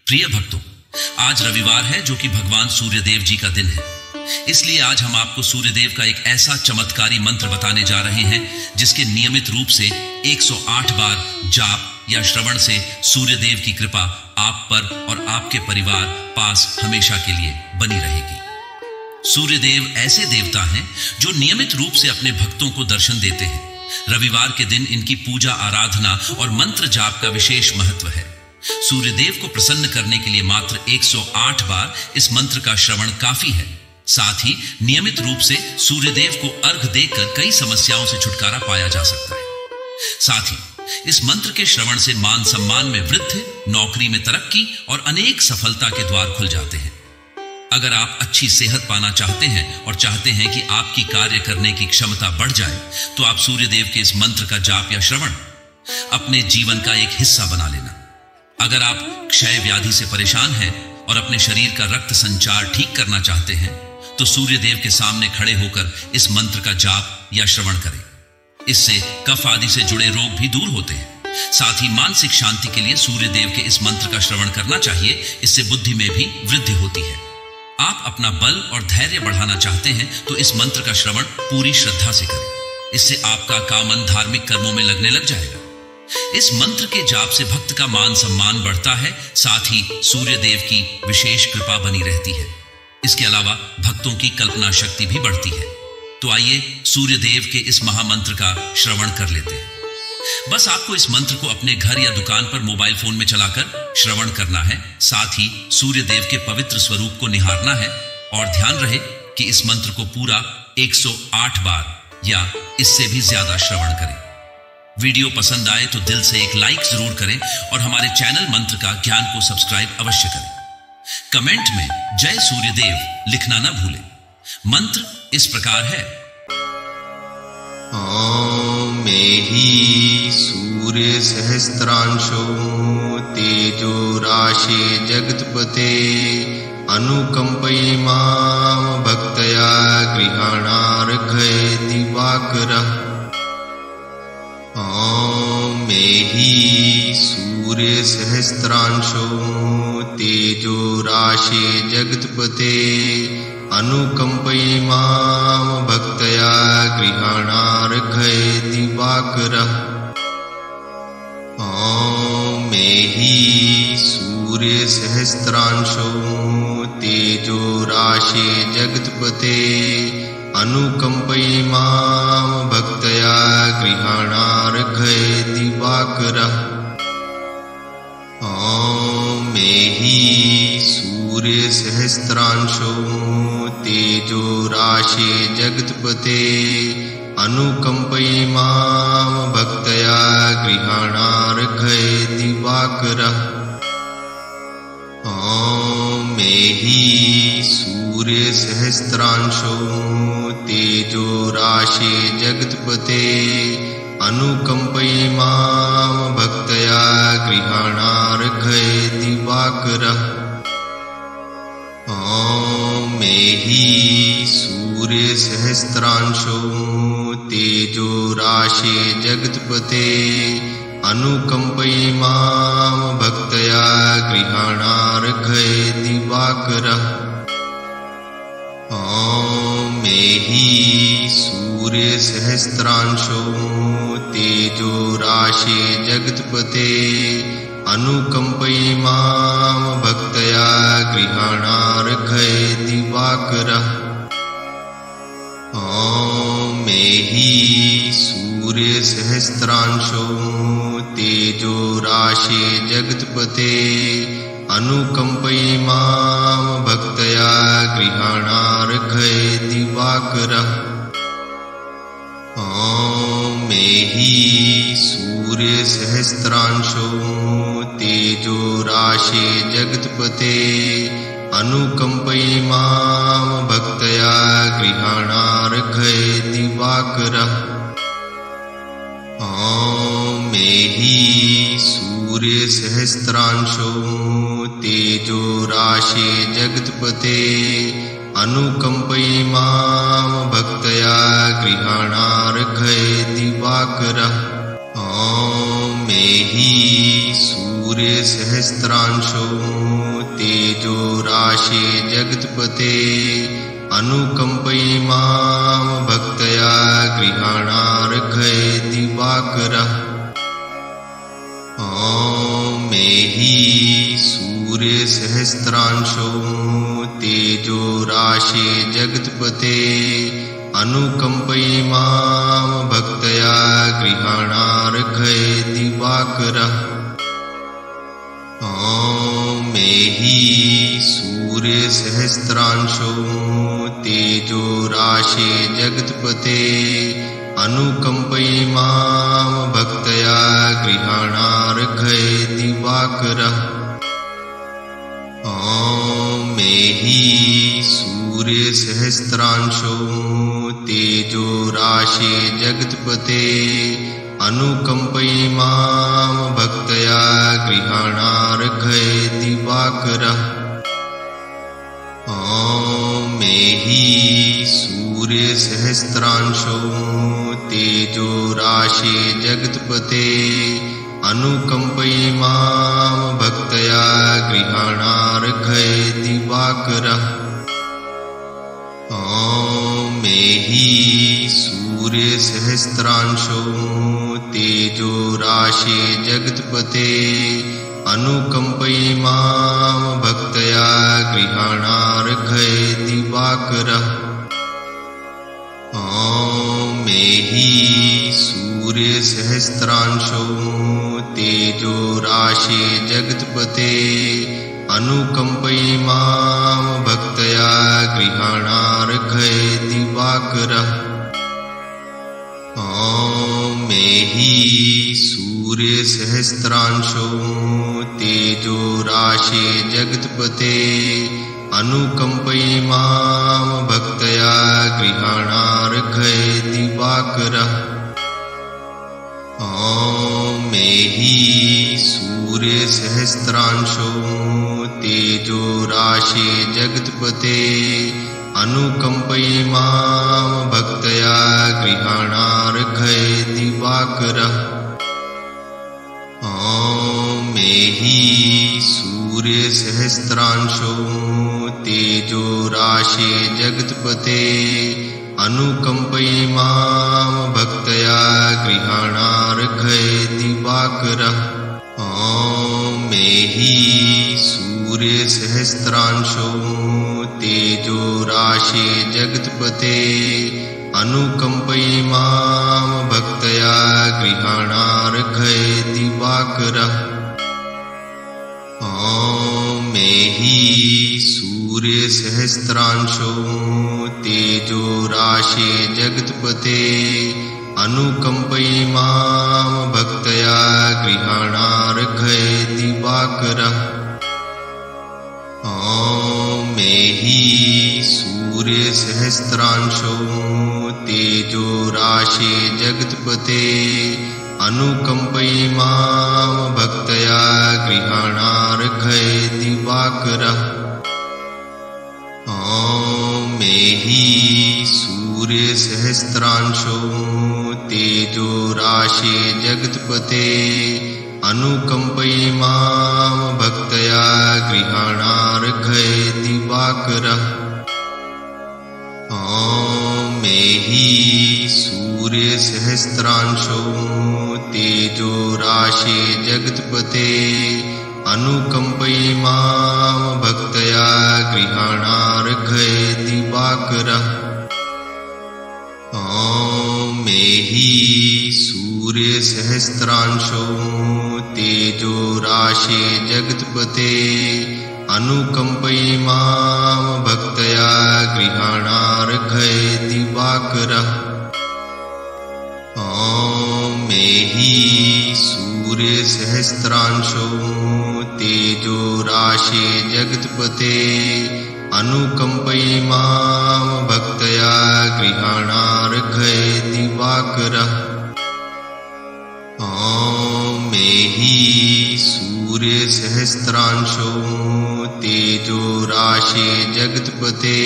प्रिय भक्तों, आज रविवार है जो कि भगवान सूर्यदेव जी का दिन है। इसलिए आज हम आपको सूर्यदेव का एक ऐसा चमत्कारी मंत्र बताने जा रहे हैं जिसके नियमित रूप से 108 बार जाप या श्रवण से सूर्यदेव की कृपा आप पर और आपके परिवार पास हमेशा के लिए बनी रहेगी। सूर्यदेव ऐसे देवता हैं जो नियमित रूप से अपने भक्तों को दर्शन देते हैं। रविवार के दिन इनकी पूजा आराधना और मंत्र जाप का विशेष महत्व है। सूर्यदेव को प्रसन्न करने के लिए मात्र 108 बार इस मंत्र का श्रवण काफी है। साथ ही नियमित रूप से सूर्यदेव को अर्घ देकर कई समस्याओं से छुटकारा पाया जा सकता है। साथ ही इस मंत्र के श्रवण से मान सम्मान में वृद्धि, नौकरी में तरक्की और अनेक सफलता के द्वार खुल जाते हैं। अगर आप अच्छी सेहत पाना चाहते हैं और चाहते हैं कि आपकी कार्य करने की क्षमता बढ़ जाए, तो आप सूर्यदेव के इस मंत्र का जाप या श्रवण अपने जीवन का एक हिस्सा बना लेना। अगर आप क्षय व्याधि से परेशान हैं और अपने शरीर का रक्त संचार ठीक करना चाहते हैं, तो सूर्यदेव के सामने खड़े होकर इस मंत्र का जाप या श्रवण करें। इससे कफ आदि से जुड़े रोग भी दूर होते हैं। साथ ही मानसिक शांति के लिए सूर्यदेव के इस मंत्र का श्रवण करना चाहिए। इससे बुद्धि में भी वृद्धि होती है। आप अपना बल और धैर्य बढ़ाना चाहते हैं तो इस मंत्र का श्रवण पूरी श्रद्धा से करें। इससे आपका काम मन धार्मिक कर्मों में लगने लग जाएगा। इस मंत्र के जाप से भक्त का मान सम्मान बढ़ता है। साथ ही सूर्यदेव की विशेष कृपा बनी रहती है। इसके अलावा भक्तों की कल्पना शक्ति भी बढ़ती है। तो आइए सूर्यदेव के इस महामंत्र का श्रवण कर लेते हैं। बस आपको इस मंत्र को अपने घर या दुकान पर मोबाइल फोन में चलाकर श्रवण करना है। साथ ही सूर्यदेव के पवित्र स्वरूप को निहारना है और ध्यान रहे कि इस मंत्र को पूरा 108 बार या इससे भी ज्यादा श्रवण करें। वीडियो पसंद आए तो दिल से एक लाइक जरूर करें और हमारे चैनल मंत्र का ज्ञान को सब्सक्राइब अवश्य करें। कमेंट में जय सूर्यदेव लिखना न भूलें। मंत्र इस प्रकार है। ओम मेहि सूर्य सहस्त्रांशो तेजो राशे जगत्पते अनुकंपयि मां भक्तया गृहाणार्घय दिवाकरः। ओम मेहि सूर्य सहस्त्रांशो तेजो राशे जगत्पते अनुकंपयि मां भक्तया गृहाणार्घय दिवाकरः। ओम मेहि सूर्य सहस्त्रांशो तेजो राशे जगत्पते अनुकंपयि मां भक्तया गृहाणार्घय दिवाकरः। ओम मेहि सूर्य सहस्त्रांशो तेजो राशे जगत्पते अनुकंपयि मां भक्तया गृहाणार्घय दिवाकरः। ओम मेहि सूर्य सहस्त्रांशो तेजो राशे जगत्पते अनुकंपयि मां भक्तया गृहाणार्घय दिवाकरः। ओम मेहि सूर्य सहस्त्रांशो तेजो राशे जगत्पते अनुकंपयि मां भक्तया गृहाणार्घय दिवाकरः। ओम मेहि सूर्य सहस्त्रांशो तेजो राशे जगत्पते अनुकंपयि मां भक्तया गृहाणार्घय दिवाकरः। ओम मेहि सूर्य सहस्त्रांशो तेजो राशे जगत्पते अनुकंपयि मां भक्तया गृहाणार्घय दिवाकरः। ओम मेहि सूर्य सहस्त्रांशो तेजो राशे जगत्पते अनुकंपयि मां भक्तया गृहाणार्घय दिवाकरः। ओम मेहि सूर्य सहस्त्रांशो तेजो राशे जगत्पते अनुकंपयि मां भक्तया गृहाणार्घय दिवाकरः। ओम मेहि सूर्यसहस्रांशो तेजो राशे जगत्पते अनुकम्पयिमां भक्तया गृहाणार्घय दिवाकरः। ॐ मेहि सूर्यसहस्रांशो तेजो राशे जगत्पते अनुकम्पयिमां भक्तया गृहाणार्घय दिवाकरः। ॐ मेहि सूर्यसहस्रांशो तेजो राशे जगत्पते अनुकम्पयिमां भक्तया गृहाणार्घय दिवाकरः। ॐ मेहि सूर्यसहस्रांशो तेजो राशे जगत्पते अनुकम्पयिमां भक्तया गृहाणार्घय दिवाकरः। ॐ मेहि सूर्यसहस्रांशो तेजो राशे जगत्पते अनुकम्पयिमां भक्तया गृहाणार्घय दिवाकरः। ॐ मेहि सूर्यसहस्रांशो तेजो राशे जगत्पते अनुकम्पयिमां भक्तया गृहाणार्घय दिवाकरः। ॐ मेहि सूर्यसहस्रांशो तेजो राशे जगत्पते अनुकम्पयिमां भक्तया गृहाणार्घय दिवाकरः। ॐ मेहि सूर्यसहस्रांशो तेजो राशे जगत्पते अनुकम्पयिमां भक्तया गृहाणार्घय दिवाकरः। ॐ मेहि सूर्यसहस्रांशो तेजो राशे जगत्पते अनुकम्पयिमां भक्तया गृहाणार्घय दिवाकरः। ॐ मेहि सूर्यसहस्रांशो तेजो राशे जगत्पते अनुकम्पयिमां भक्तया गृहाणार्घय दिवाकरः। ॐ मेहि सूर्यसहस्रांशो तेजो राशे जगत्पते अनुकम्पयिमां भक्तया गृहाणार्घय दिवाकरः। ॐ मेहि सूर्यसहस्रांशो तेजो राशे जगत्पते अनुकम्पयिमां भक्तया गृहाणार्घय दिवाकरः। ॐ मेहि सूर्यसहस्रांशो तेजो राशे जगत्पते अनुकम्पयिमां भक्तया गृहाणार्घय दिवाकरः। ॐ मेहि सूर्यसहस्रांशो तेजो राशे जगत्पते अनुकम्पयिमां भक्तया गृहाणार्घय दिवाकरः। ॐ मेहि सूर्यसहस्रांशो तेजो राशे जगत्पते अनुकम्पयिमां भक्तया गृहाणार्घय दिवाकरः। ॐ मेहि सूर्यसहस्रांशो तेजो राशे जगत्पते अनुकम्पयिमां भक्तया गृहाणार्घय दिवाकरः। ॐ मेहि सूर्यसहस्रांशो तेजो राशे जगत्पते अनुकम्पयिमां भक्तया गृहाणार्घय दिवाकरः। ॐ मेहि सूर्यसहस्रांशो तेजो राशे जगत्पते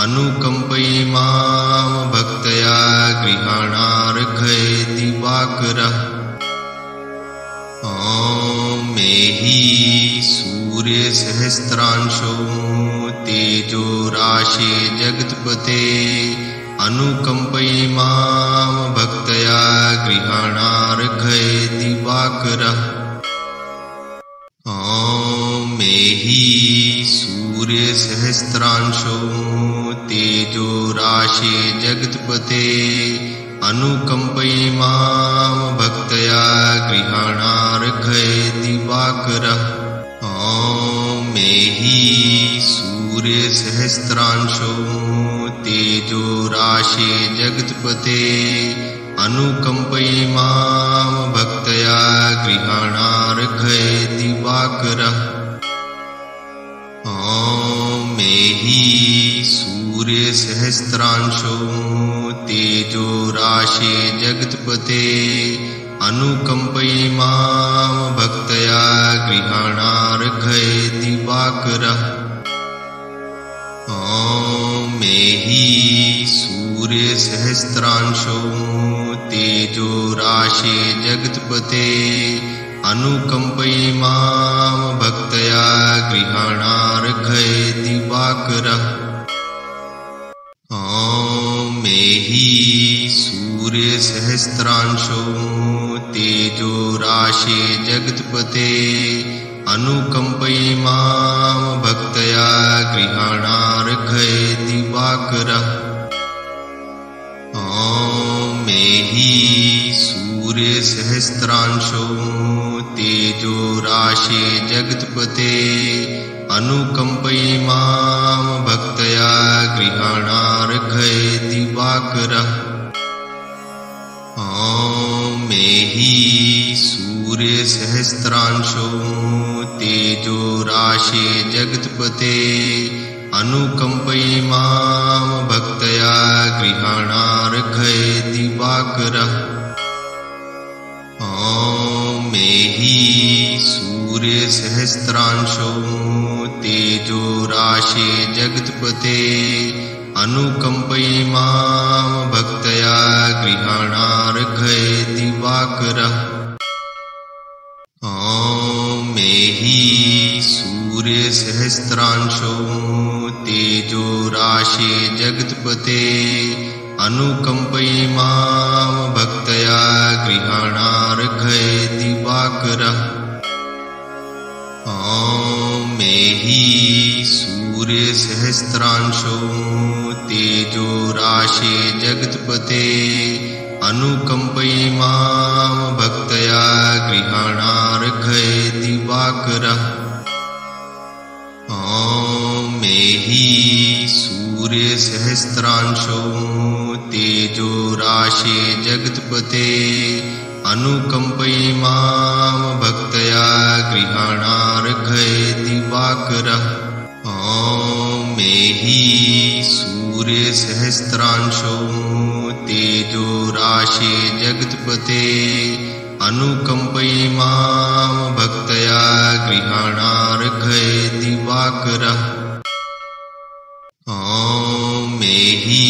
अनुकम्पयिमां भक्तया गृहाणार्घय दिवाकरः। ॐ मेहि सूर्यसहस्रांशो तेजो राशि जगत्पते अनुकंपयि मां भक्तया गृहाणार्घय दिवाकरः। ॐ मेहि सूर्यसहस्रांशो तेजो राशि जगत्पते अनुकंपयि मां भक्तया गृहाणार्घय दिवाकरः। ॐ मेहि सूर्यसहस्रांशो तेजो राशि जगत्पते अनुकंपयि मां भक्तया गृहाणार्घय दिवाकरः। ॐ मेहि सूर्यसहस्रांशो तेजो राशि जगत्पते अनुकंपयि मां भक्तया गृहाणार्घय दिवाकरः। ॐ मेहि सूर्यसहस्रांशो तेजो राशि जगत्पते अनुकंपयि मां भक्तया गृहाणार्घय दिवाकरः। ॐ मेहि सूर्यसहस्रांशो तेजो राशि जगत्पते अनुकंपयि मां भक्तया गृहाणार्घय दिवाकरः। ॐ मेहि सूर्यसहस्रांशो तेजो राशि जगत्पते अनुकंपयि मां भक्तया गृहाणार्घय दिवाकरः। ॐ मेहि सूर्यसहस्रांशो तेजो राशि जगत्पते अनुकंपयि मां भक्तया गृहाणार्घय दिवाकरः। ॐ मेहि सूर्यसहस्रांशो तेजो राशि जगत्पते अनुकंपयि मां भक्तया गृहाणार्घय दिवाकरः। ॐ मेहि सूर्यसहस्रांशो तेजो राशि जगत्पते अनुकंपयि मां भक्तया गृहाणार्घय दिवाकरः। ॐ मेहि सूर्यसहस्रांशो तेजो राशि जगत्पते अनुकंपयि मां भक्तया गृहाणार्घय दिवाकरः। ॐ मेहि सूर्यसहस्रांशो तेजो राशि जगत्पते अनुकंपयि मां भक्तया गृहाणार्घय दिवाकरः। ॐ मेहि सूर्यसहस्रांशो तेजो राशि जगत्पते अनुकंपयि मां भक्तया गृहाणार्घय दिवाकरः। ॐ मेहि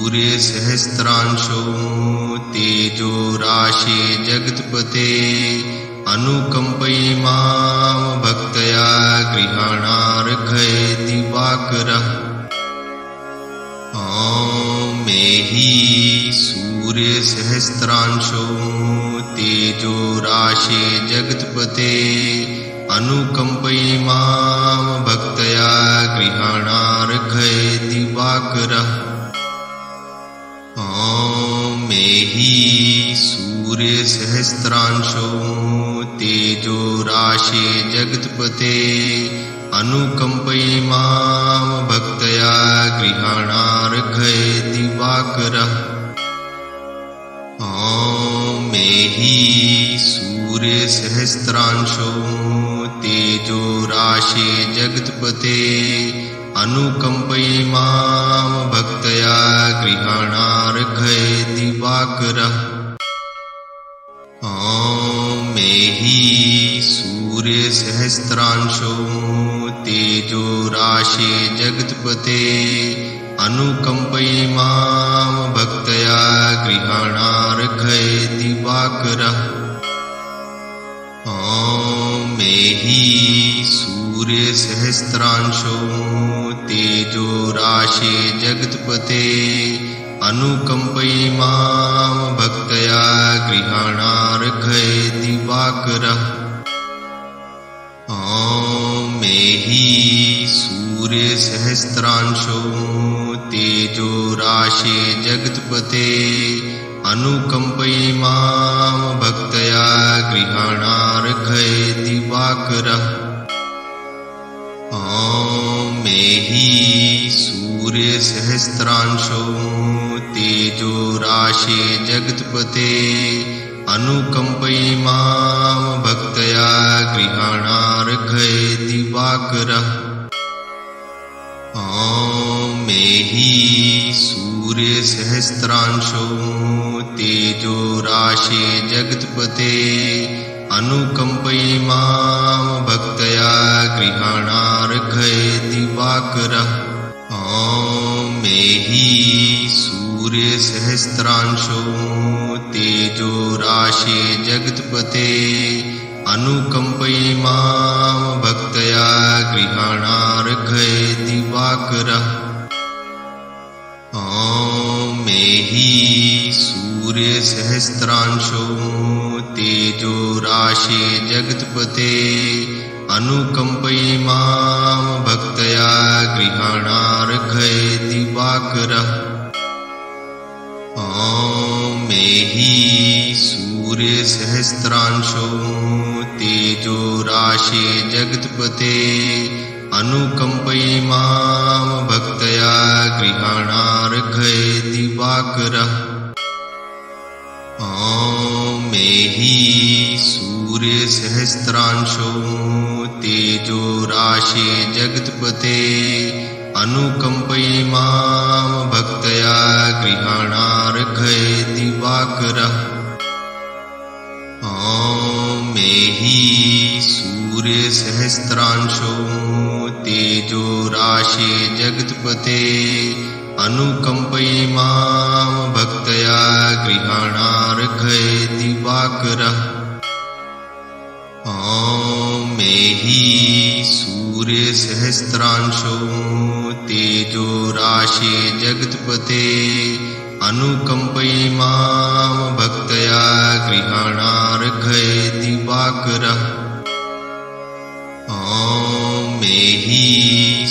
सूर्यसहस्रांशो तेजो राशि जगत्पते अनुकंपयि मां भक्तया गृहाणार्घय दिवाकरः। ॐ मेहि सूर्यसहस्रांशो तेजो राशि जगत्पते अनुकंपयि मां भक्तया गृहाणार्घय दिवाकरः। ॐ मेहि सूर्यसहस्रांशो तेजो राशि जगत्पते अनुकंपयि मां भक्तया गृहाणार्घय दिवाकरः। ॐ मेहि सूर्यसहस्रांशो तेजो राशि जगत्पते अनुकंपयि मां भक्तया गृहाणार्घय दिवाकरः। ॐ मेहि सूर्यसहस्रांशो तेजो राशि जगत्पते अनुकंपयि मां भक्तया गृहाणार्घय दिवाकरः। ॐ ॐ मेहि सूर्यसहस्रांशो तेजो राशे जगत्पते अनुकम्पयिमां भक्तया गृहाणार्घय दिवाकरः। ॐ मेहि सूर्यसहस्रांशो तेजो राशे जगत्पते अनुकम्पयिमां भक्तया गृहाणार्घय दिवाकरः। ॐ मेहि सूर्यसहस्रांशो तेजो राशे जगत्पते अनुकम्पयिमां भक्तया गृहाणार्घय दिवाकरः। ॐ मेहि सूर्यसहस्रांशो तेजो राशे जगत्पते अनुकम्पयिमां भक्तया गृहाणार्घय दिवाकरः। ॐ मेहि सूर्यसहस्रांशो तेजो राशे जगत्पते अनुकम्पयिमां भक्तया गृहाणार्घय दिवाकरः। ॐ मेहि सूर्यसहस्रांशो तेजो राशे जगत्पते अनुकम्पयिमां भक्तया गृहाणार्घय दिवाकरः। ॐ मेहि सूर्यसहस्रांशो तेजो राशे जगत्पते अनुकम्पयिमां भक्तया गृहाणार्घय दिवाकरः। ॐ मेहि सूर्यसहस्रांशो तेजो राशे जगत्पते अनुकम्पयिमां भक्तया गृहाणार्घय दिवाकरः। ॐ मेहि सूर्यसहस्रांशो तेजो राशे जगत्पते अनुकम्पयिमां भक्तया गृहाणार्घय दिवाकरः। ॐ मेहि सूर्यसहस्रांशो तेजो राशे जगत्पते अनुकम्पयिमां भक्तया गृहाणार्घय दिवाकरः। ॐ मेहि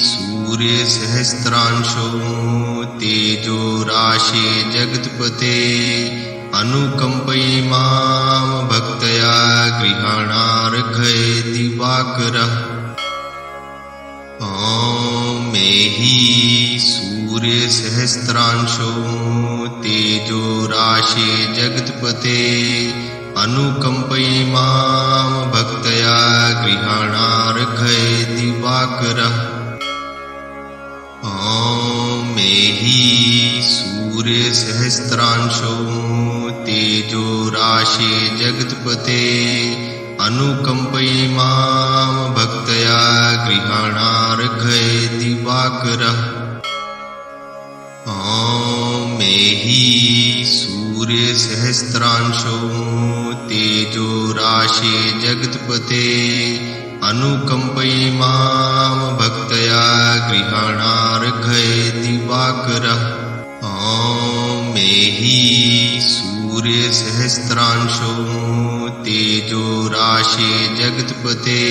सूर्यसहस्रांशो तेजो राशे जगत्पते अनुकम्पयिमां भक्तया गृहाणार्घय दिवाकरः। ॐ मेहि सूर्यसहस्रांशो तेजो राशे जगत्पते अनुकम्पयिमां भक्तया गृहाणार्घय दिवाकरः। ॐ मेहि सूर्यसहस्रांशो तेजो राशे जगत्पते अनुकम्पयिमां भक्तया गृहाणार्घय दिवाकरः। ॐ मेहि सूर्यसहस्रांशो तेजो राशे जगत्पते अनुकम्पयिमां भक्तया गृहाणार्घय दिवाकरः। ॐ मेहि सूर्यसहस्रांशो तेजो राशे जगत्पते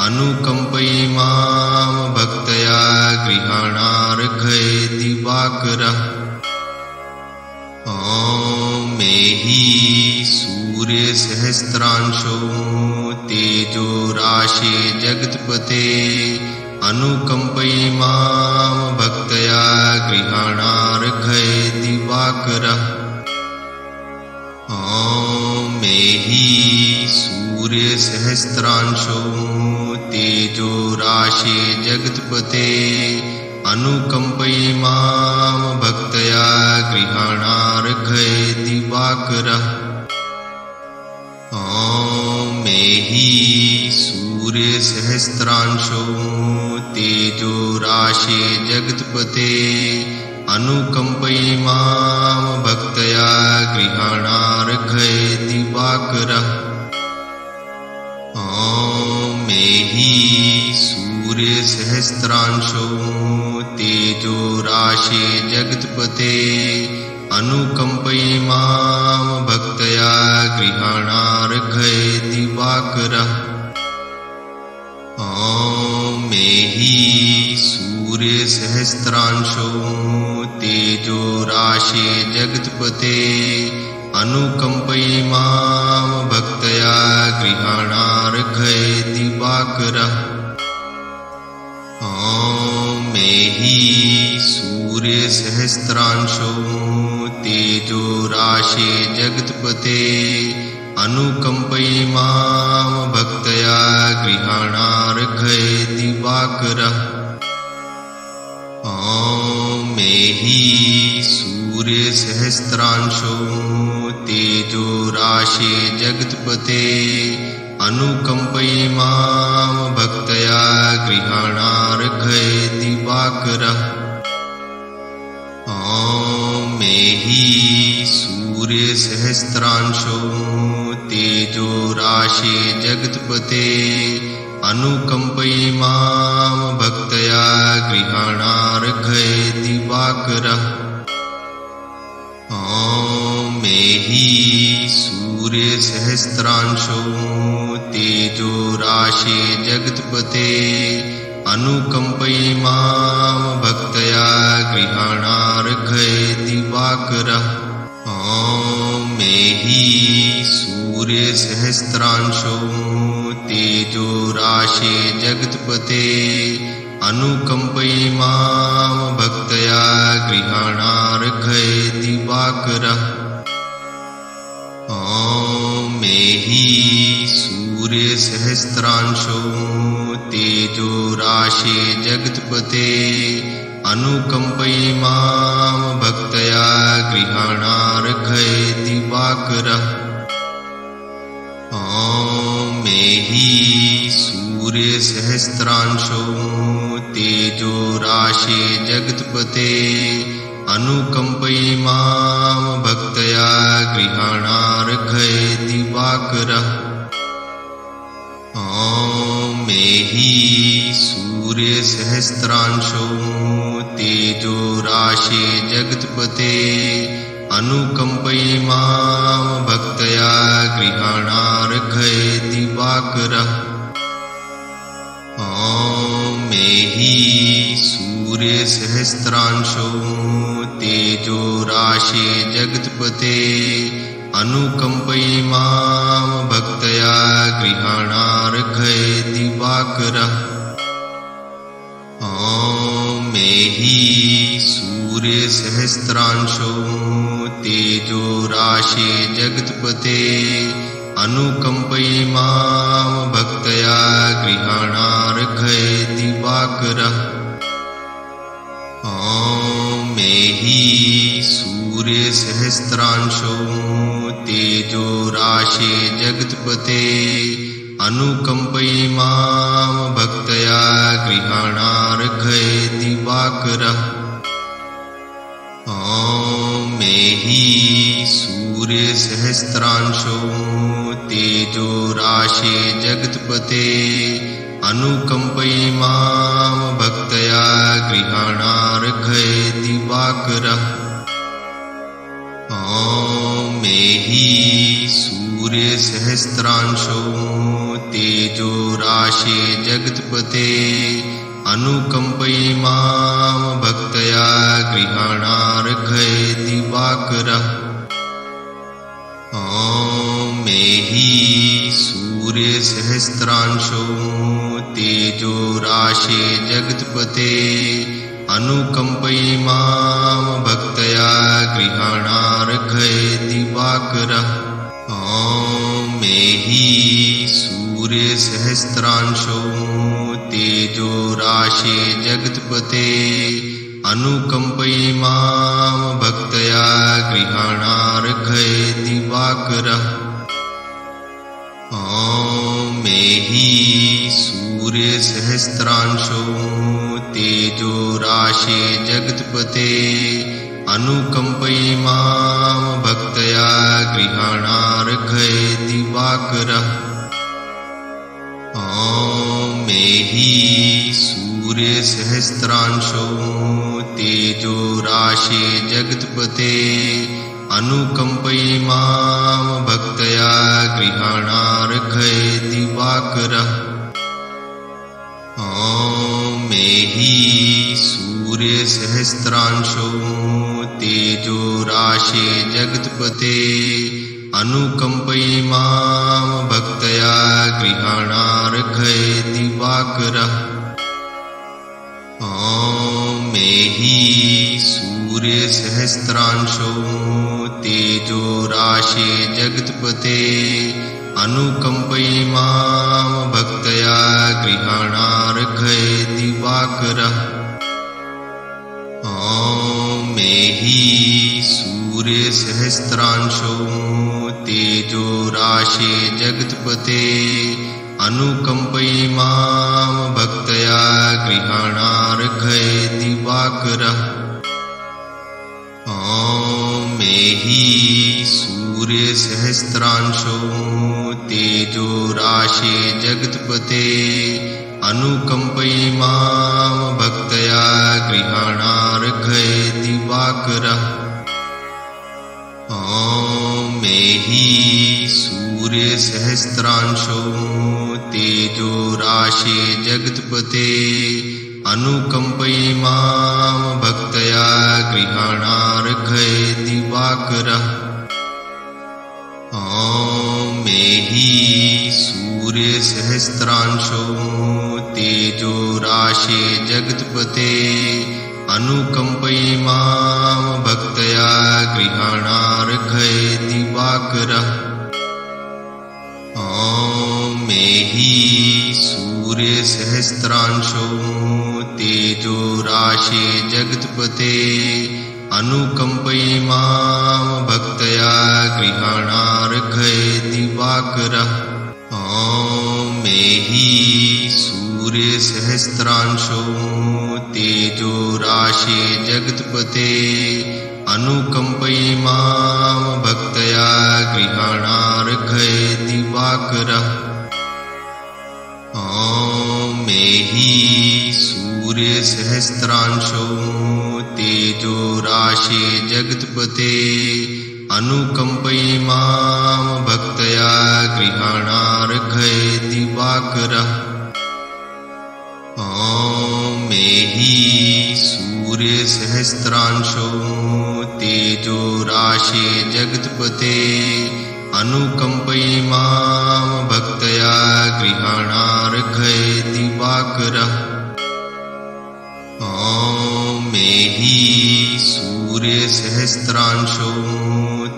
अनुकम्पयिमां भक्तया गृहाणार्घय दिवाकरः। ॐ मेहि सूर्यसहस्रांशो तेजो राशे जगत्पते अनुकम्पयिमां भक्तया गृहाणार्घय दिवाकरः। ॐ मेहि सूर्यसहस्रांशो तेजो राशे जगत्पते अनुकम्पयिमां भक्तया गृहाणार्घय दिवाकरः। ॐ मेहि सूर्यसहस्रांशो तेजो राशे जगत्पते अनुकम्पयिमां भक्तया गृहाणार्घय दिवाकरः। मेहि सूर्यसहस्रांशो तेजो राशे जगत्पते अनुकम्पयि मां भक्तया गृहाणार्घय दिवाकरः। ॐ मेहि सूर्यसहस्रांशो तेजो राशे जगत्पते अनुकम्पयि मां भक्तया गृहाणार्घय दिवाकरः। ॐ मेहि सूर्यसहस्रांशो तेजो राशे जगत्पते अनुकम्पयि मां भक्तया गृहाणार्घय दिवाकरः। ॐ मेहि सूर्यसहस्रांशो तेजो राशे जगत्पते अनुकम्पयि मां भक्तया गृहाणार्घय दिवाकरः। ॐ मेहि सूर्यसहस्रांशो तेजो राशे जगत्पते अनुकम्पयि मां भक्तया गृहाणार्घय दिवाकरः। ॐ मेहि सूर्यसहस्रांशो तेजो राशे जगत्पते अनुकम्पयि मां भक्तया गृहाणार्घय दिवाकरः। ॐ मेहि सूर्यसहस्रांशो तेजो राशे जगत्पते अनुकम्पयि मां भक्तया गृहाणार्घय दिवाकरः। ॐ मेहि सूर्यसहस्रांशो तेजो राशे जगत्पते अनुकम्पयि मां भक्तया गृहाणार्घय दिवाकरः। ॐ मेहि सूर्यसहस्रांशो तेजो राशे जगत्पते अनुकम्पयि मां भक्तया गृहाणार्घय दिवाकरः। ॐ मेहि सूर्यसहस्रांशो तेजो राशे जगत्पते अनुकम्पयि मां भक्तया गृहाणार्घय दिवाकरः। ॐ मेहि सूर्यसहस्रांशो तेजो राशे जगत्पते अनुकम्पयि मां भक्तया गृहाणार्घय दिवाकरः। ॐ मेहि सूर्यसहस्रांशो तेजो राशे जगत्पते अनुकम्पयि मां भक्तया गृहाणार्घय दिवाकरः। ॐ मेहि सूर्यसहस्रांशो तेजो राशे जगत्पते अनुकम्पयि मां भक्तया गृहाणार्घय दिवाकरः। ॐ मेहि सूर्यसहस्रांशो तेजो राशे जगत्पते अनुकम्पयि मां भक्तया गृहाणार्घय दिवाकरः। ॐ मेहि सूर्यसहस्रांशो तेजो राशे जगत्पते अनुकम्पयि मां भक्तया गृहाणार्घय दिवाकरः। ॐ मेहि सूर्यसहस्रांशो तेजो राशे जगत्पते अनुकम्पयि मां भक्तया गृहाणार्घय दिवाकरः। ॐ मेहि सूर्यसहस्रांशो तेजो राशे जगत्पते अनुकम्पयि मां भक्तया गृहाणार्घय दिवाकरः। ॐ मेहि सूर्यसहस्रांशो तेजो राशे जगत्पते अनुकम्पयि मां भक्तया गृहाणार्घय दिवाकरः। ॐ ॐ मेहि सूर्य सहस्रांशो तेजो राशे जगत्पते अनुकंपयि मां भक्तया गृहाणार्घय दिवाकरः। ॐ मेहि सूर्य सहस्रांशो तेजो राशे जगत्पते अनुकंपयि मां भक्तया गृहाणार्घय दिवाकरः। ॐ मेहि सूर्य सहस्रांशो तेजो राशे जगत्पते अनुकंपयि मां भक्तया गृहाणार्घय दिवाकरः। ॐ मेहि सूर्य सहस्रांशो तेजो राशे जगत्पते अनुकंपयि मां भक्तया गृहाणार्घय दिवाकरः। ॐ मेहि सूर्य सहस्रांशो तेजो राशे जगत्पते अनुकंपयि मां भक्तया गृहाणार्घय दिवाकरः। ॐ मेहि सूर्य सहस्रांशो तेजो राशे जगत्पते अनुकंपयि मां भक्तया गृहाणार्घय दिवाकरः। ॐ मेहि सूर्य सहस्रांशो तेजो राशे जगत्पते अनुकंपयि मां भक्तया गृहाणार्घय दिवाकरः। ॐ मेहि सूर्य सहस्रांशो तेजो राशे जगत्पते अनुकंपयि मां भक्तया गृहाणार्घय दिवाकरः। ॐ मेहि सूर्य सहस्रांशो तेजो राशे जगत्पते अनुकंपयि मां भक्तया गृहाणार्घय दिवाकरः। ॐ मेहि सूर्य सहस्रांशो तेजो राशे जगत्पते अनुकंपयि मां भक्तया गृहाणार्घय दिवाकरः। ॐ मेहि सूर्य सहस्रांशो तेजो राशे जगत्पते अनुकंपयि मां भक्तया गृहाणार्घय दिवाकरः। ॐ मेहि सूर्य सहस्रांशो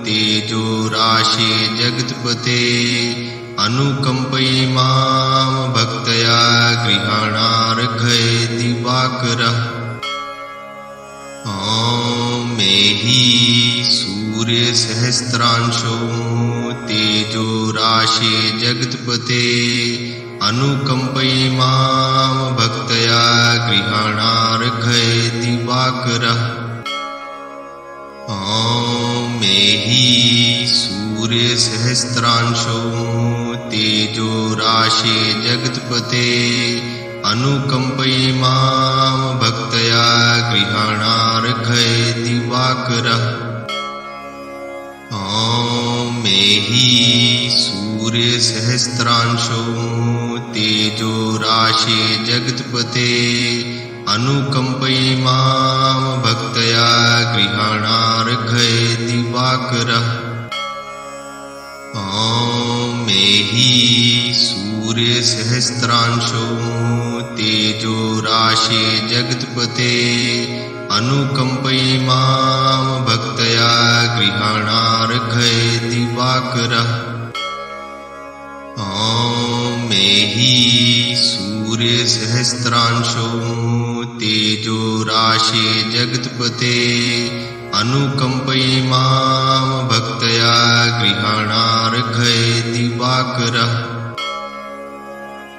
तेजो राशे जगत्पते अनुकंपयि मां भक्तया गृहाणार्घय दिवाकरः। ॐ मेहि सूर्य सहस्रांशो तेजो राशे जगत्पते अनुकंपयि मां भक्तया गृहाणार्घय दिवाकरः। ॐ मेहि सूर्य सहस्रांशो तेजो राशे जगत्पते अनुकंपयि मां भक्तया गृहाणार्घय दिवाकरः। ॐ मेहि सूर्य सहस्रांशो तेजो राशे जगत्पते अनुकंपयि मां भक्तया गृहाणार्घय दिवाकरः। ॐ मेहि सूर्य सहस्रांशो तेजो राशे जगत्पते अनुकंपयि मां भक्तया गृहाणार्घय दिवाकरः। ॐ मेहि सूर्य सहस्रांशो तेजो राशे जगत्पते अनुकंपयि मां भक्तया गृहाणार्घय दिवाकरः।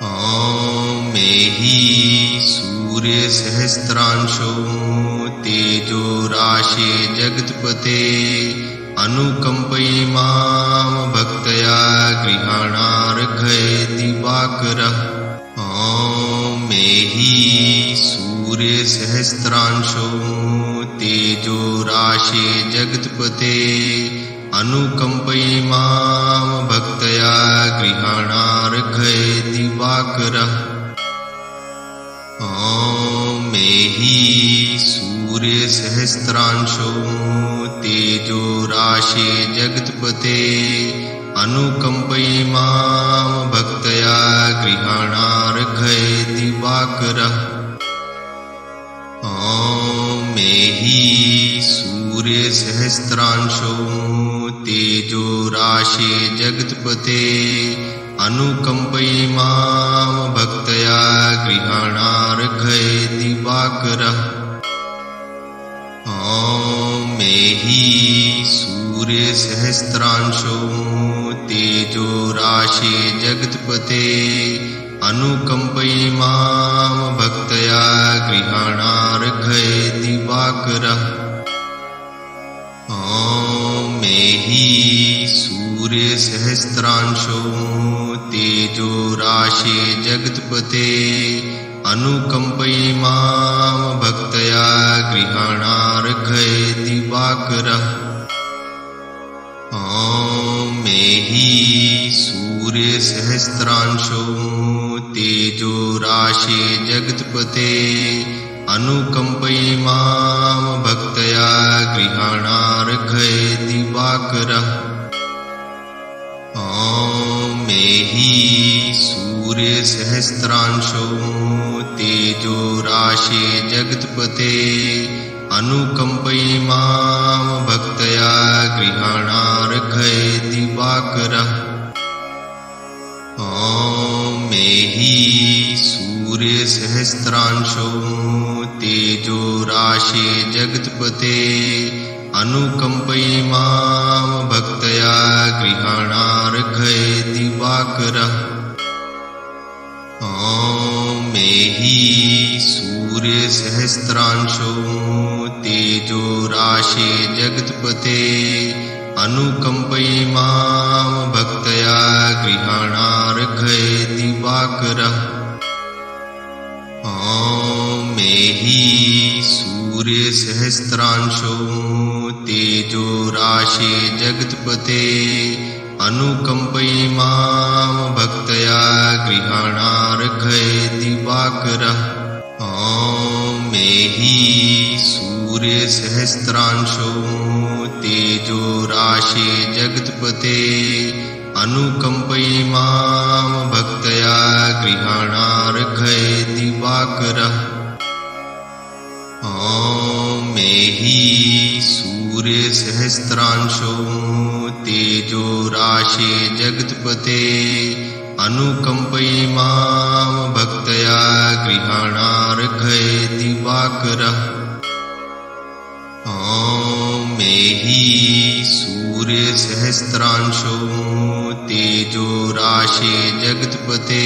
ॐ मेहि सूर्य सहस्रांशो तेजो राशे जगत्पते अनुकंपयि मां भक्तया गृहाणार्घयति वाकरः। ॐ मेहि सूर्यसहस्रांशो तेजो राशे जगत्पते अनुकम्पयि मां भक्त्या गृहाणार्घयति वाकरः। ॐ मेहि सूर्यसहस्रांशो तेजो राशे जगत्पते अनुकम्पयि मां भक्त्या गृहाणार्घयति वाकरः। ॐ मेहि सूर्यसहस्रांशो तेजो राशे जगत्पते अनुकम्पयि मां भक्त्या गृहाणार्घयति वाकरः। ॐ मेहि सूर्यसहस्रांशो तेजो राशे जगत्पते अनुकम्पयि मां भक्त्या गृहाणार्घयति वाकरः। ॐ मेहि सूर्यसहस्रांशो तेजो राशे जगत्पते अनुकम्पयि मां भक्त्या गृहाणार्घयति वाकरः। ॐ मेहि सूर्यसहस्रांशो तेजो राशे जगत्पते अनुकम्पयि मां भक्त्या गृहाणार्घयति वाकरः। ॐ मेहि सूर्यसहस्रांशो तेजो राशे जगत्पते अनुकम्पयि मां भक्त्या गृहाणार्घयति वाकरः। ॐ मेहि सूर्यसहस्रांशो तेजो राशे जगत्पते अनुकम्पयि मां भक्त्या गृहाणार्घयति वाकरः। ॐ मेहि सूर्यसहस्रांशो तेजो राशे जगत्पते अनुकम्पयि मां भक्त्या गृहाणार्घयति वाकरः। ॐ मेहि सूर्यसहस्रांशो तेजो राशे जगत्पते अनुकम्पयि मां भक्त्या गृहाणार्घयति वाकरः। ॐ मेहि सूर्यसहस्रांशो तेजो राशे जगत्पते अनुकम्पयि मां भक्त्या गृहाणार्घयति वाकरः। ॐ मेहि सूर्यसहस्रांशो तेजो राशे जगत्पते अनुकम्पयि मां भक्त्या गृहाणार्घयति वाकरः। ॐ मेहि सूर्यसहस्रांशो तेजो राशे जगत्पते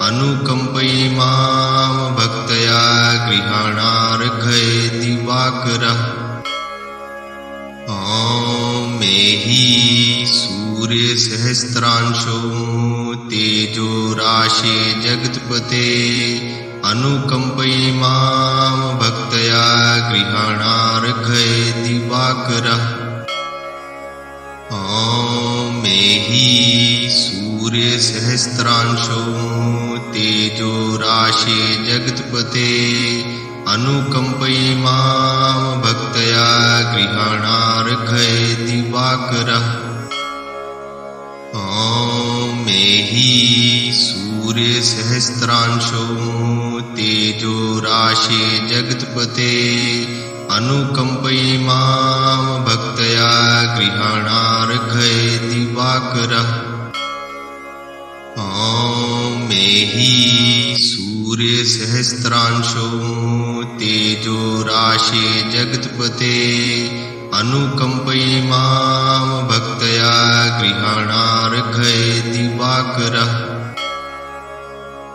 अनुकम्पयि मां भक्त्या गृहाणार्घयति वाकरः। ॐ मेहि सूर्यसहस्रांशो तेजो राशे जगत्पते अनुकम्पयि मां भक्त्या गृहाणार्घयति वाकरः। ॐ मेहि सूर्यसहस्रांशो तेजो राशे जगत्पते अनुकम्पयि मां भक्त्या गृहाणार्घयति वाकरः। ॐ मेहि सूर्यसहस्रांशो तेजो राशे जगत्पते अनुकम्पयि मां भक्त्या गृहाणार्घयति वाकरः। ॐ मेहि सूर्यसहस्रांशो तेजो राशे जगत्पते अनुकम्पयि मां भक्त्या गृहाणार्घयति वाकरः।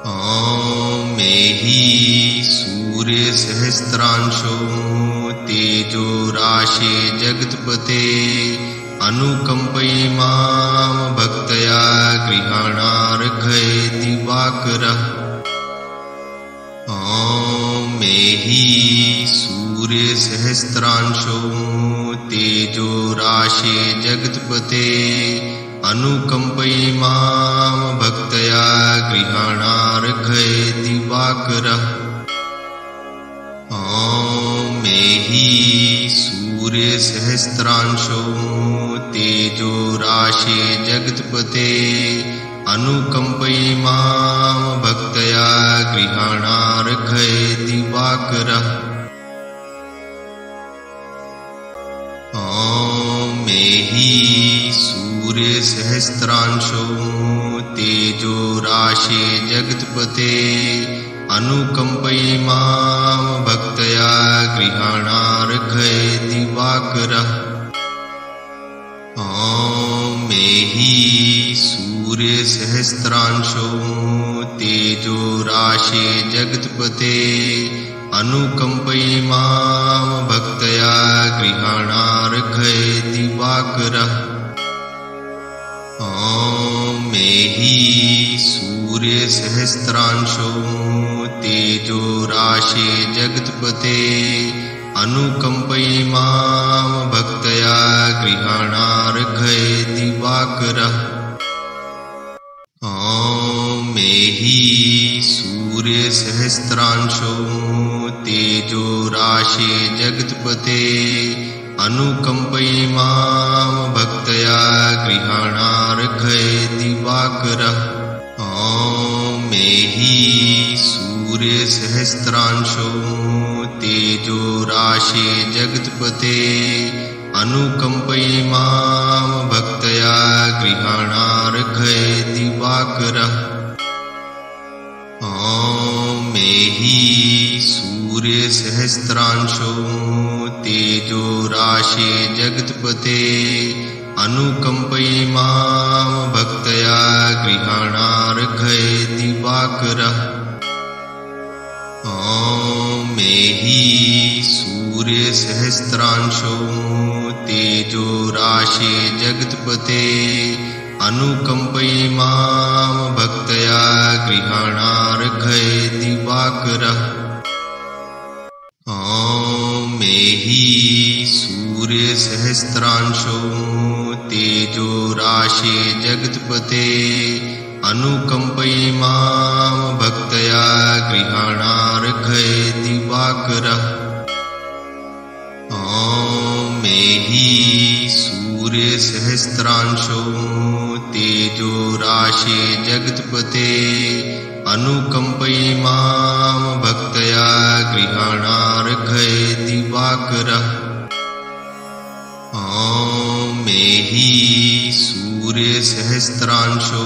ॐ मेहि सूर्यसहस्रांशो तेजो राशे जगत्पते अनुकम्पयि मां भक्त्या गृहाणार्घयति वाकरः मेहि सूर्यसहस्रांशो तेजो राशे जगत्पते अनुकंपयिमां भक्तया गृहाणार्घयति वाकरः मेहि सूर्यसहस्रांशो तेजो राशे जगत्पते अनुकंपयिमां भक्तया गृहाणार्घयति वाकरः मेहि सूर्यसहस्रांशो तेजो राशे जगत्पते अनुकंपयिमां भक्तया गृहाणार्घयति वाकरः मेहि सूर्यसहस्रांशो तेजो राशे जगत्पते अनुकंपयिमां भक्तया गृहाणार्घयति वाकरः मेहि सूर्यसहस्रांशो तेजो राशे जगत्पते अनुकंपयिमां भक्तया गृहाणार्घयति वाकरः मेहि सूर्यसहस्रांशो तेजो राशे जगत्पते अनुकंपयिमां भक्तया गृहाणार्घयति वाकरः मेहि सूर्यसहस्रांशो तेजो राशे जगत्पते अनुकंपयिमां भक्तया गृहाणार्घयति वाकरः मेहि सूर्यसहस्रांशो तेजो राशे जगत्पते अनुकंपयिमां भक्तया गृहाणार्घयति वाकरः मेहि सूर्यसहस्रांशो तेजो राशे जगत्पते अनुकंपयिमां भक्तया गृहाणार्घयति वाकरः मेहि सूर्यसहस्रांशो तेजो राशे जगत्पते अनुकंपयिमां भक्तया गृहाणार्घयति वाकरः मेहि सूर्यसहस्रांशो तेजो राशे जगत्पते अनुकंपयिमां भक्तया गृहाणार्घयति वाकरः मेहि सूर्यसहस्रांशो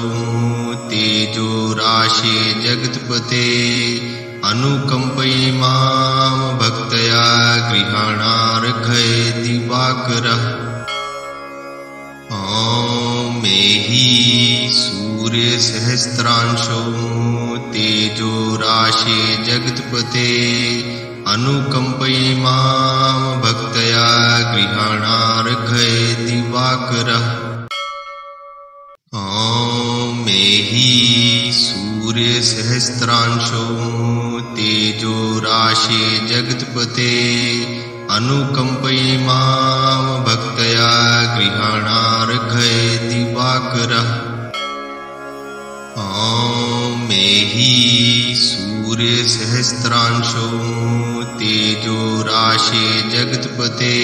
तेजो राशे जगत्पते अनुकंपयिमां भक्तया गृहाणार्घयति वाकरः मेहि सूर्यसहस्रांशो तेजो राशे जगत्पते अनुकंपयिमां भक्तया गृहाणार्घयति वाकरः मेहि सूर्यसहस्रांशो तेजो राशे जगत्पते अनुकंपयिमां भक्तया गृहाणार्घयति वाकरः मेहि सूर्यसहस्रांशो तेजो राशे जगत्पते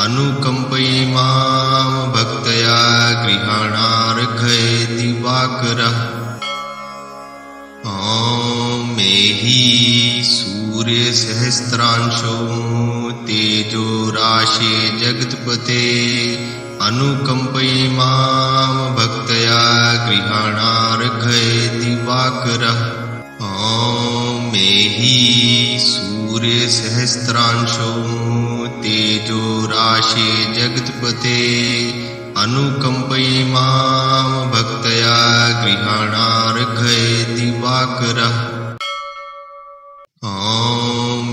अनुकंपयिमां भक्तया गृहाणार्घयति वाकरः मेहि सूर्यसहस्रांशो तेजो राशे जगत्पते अनुकंपयिमां भक्तया गृहाणार्घयति वाकरः मेहि सूर्यसहस्रांशो तेजो राशे जगत्पते अनुकंपयिमां भक्तया गृहाणार्घयति वाकरः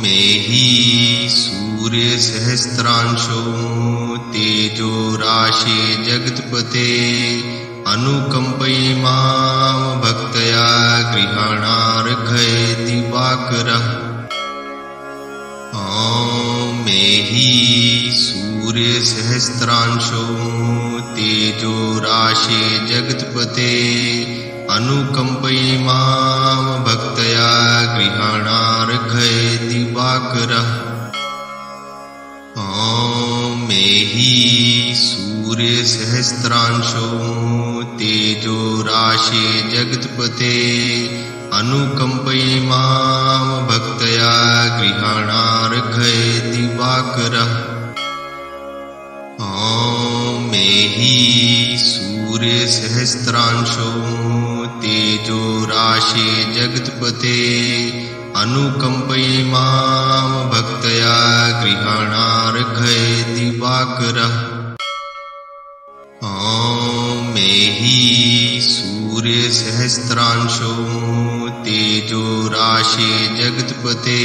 मेहि सूर्यसहस्रांशो तेजो राशे जगत्पते अनुकंपयिमां दिवाकरः ॐ मेहि सूर्य सहस्रांशो तेजो राशे जगत्पते अनुकंपयि मां भक्तया गृहाणार्घ्य दिवाकरः ॐ मेहि सूर्य सहस्रांशो तेजो राशे जगत्पते अनुकंपयि मां भक्तया गृहाणार्घ्य दिवाकरः ॐ मेहि सूर्य सहस्रांशो तेजो राशे जगत्पते अनुकंपयि मां भक्तया गृहाणार्घ्य दिवाकरः ॐ मेहि सूर्य सहस्रांशो तेजो राशे जगत्पते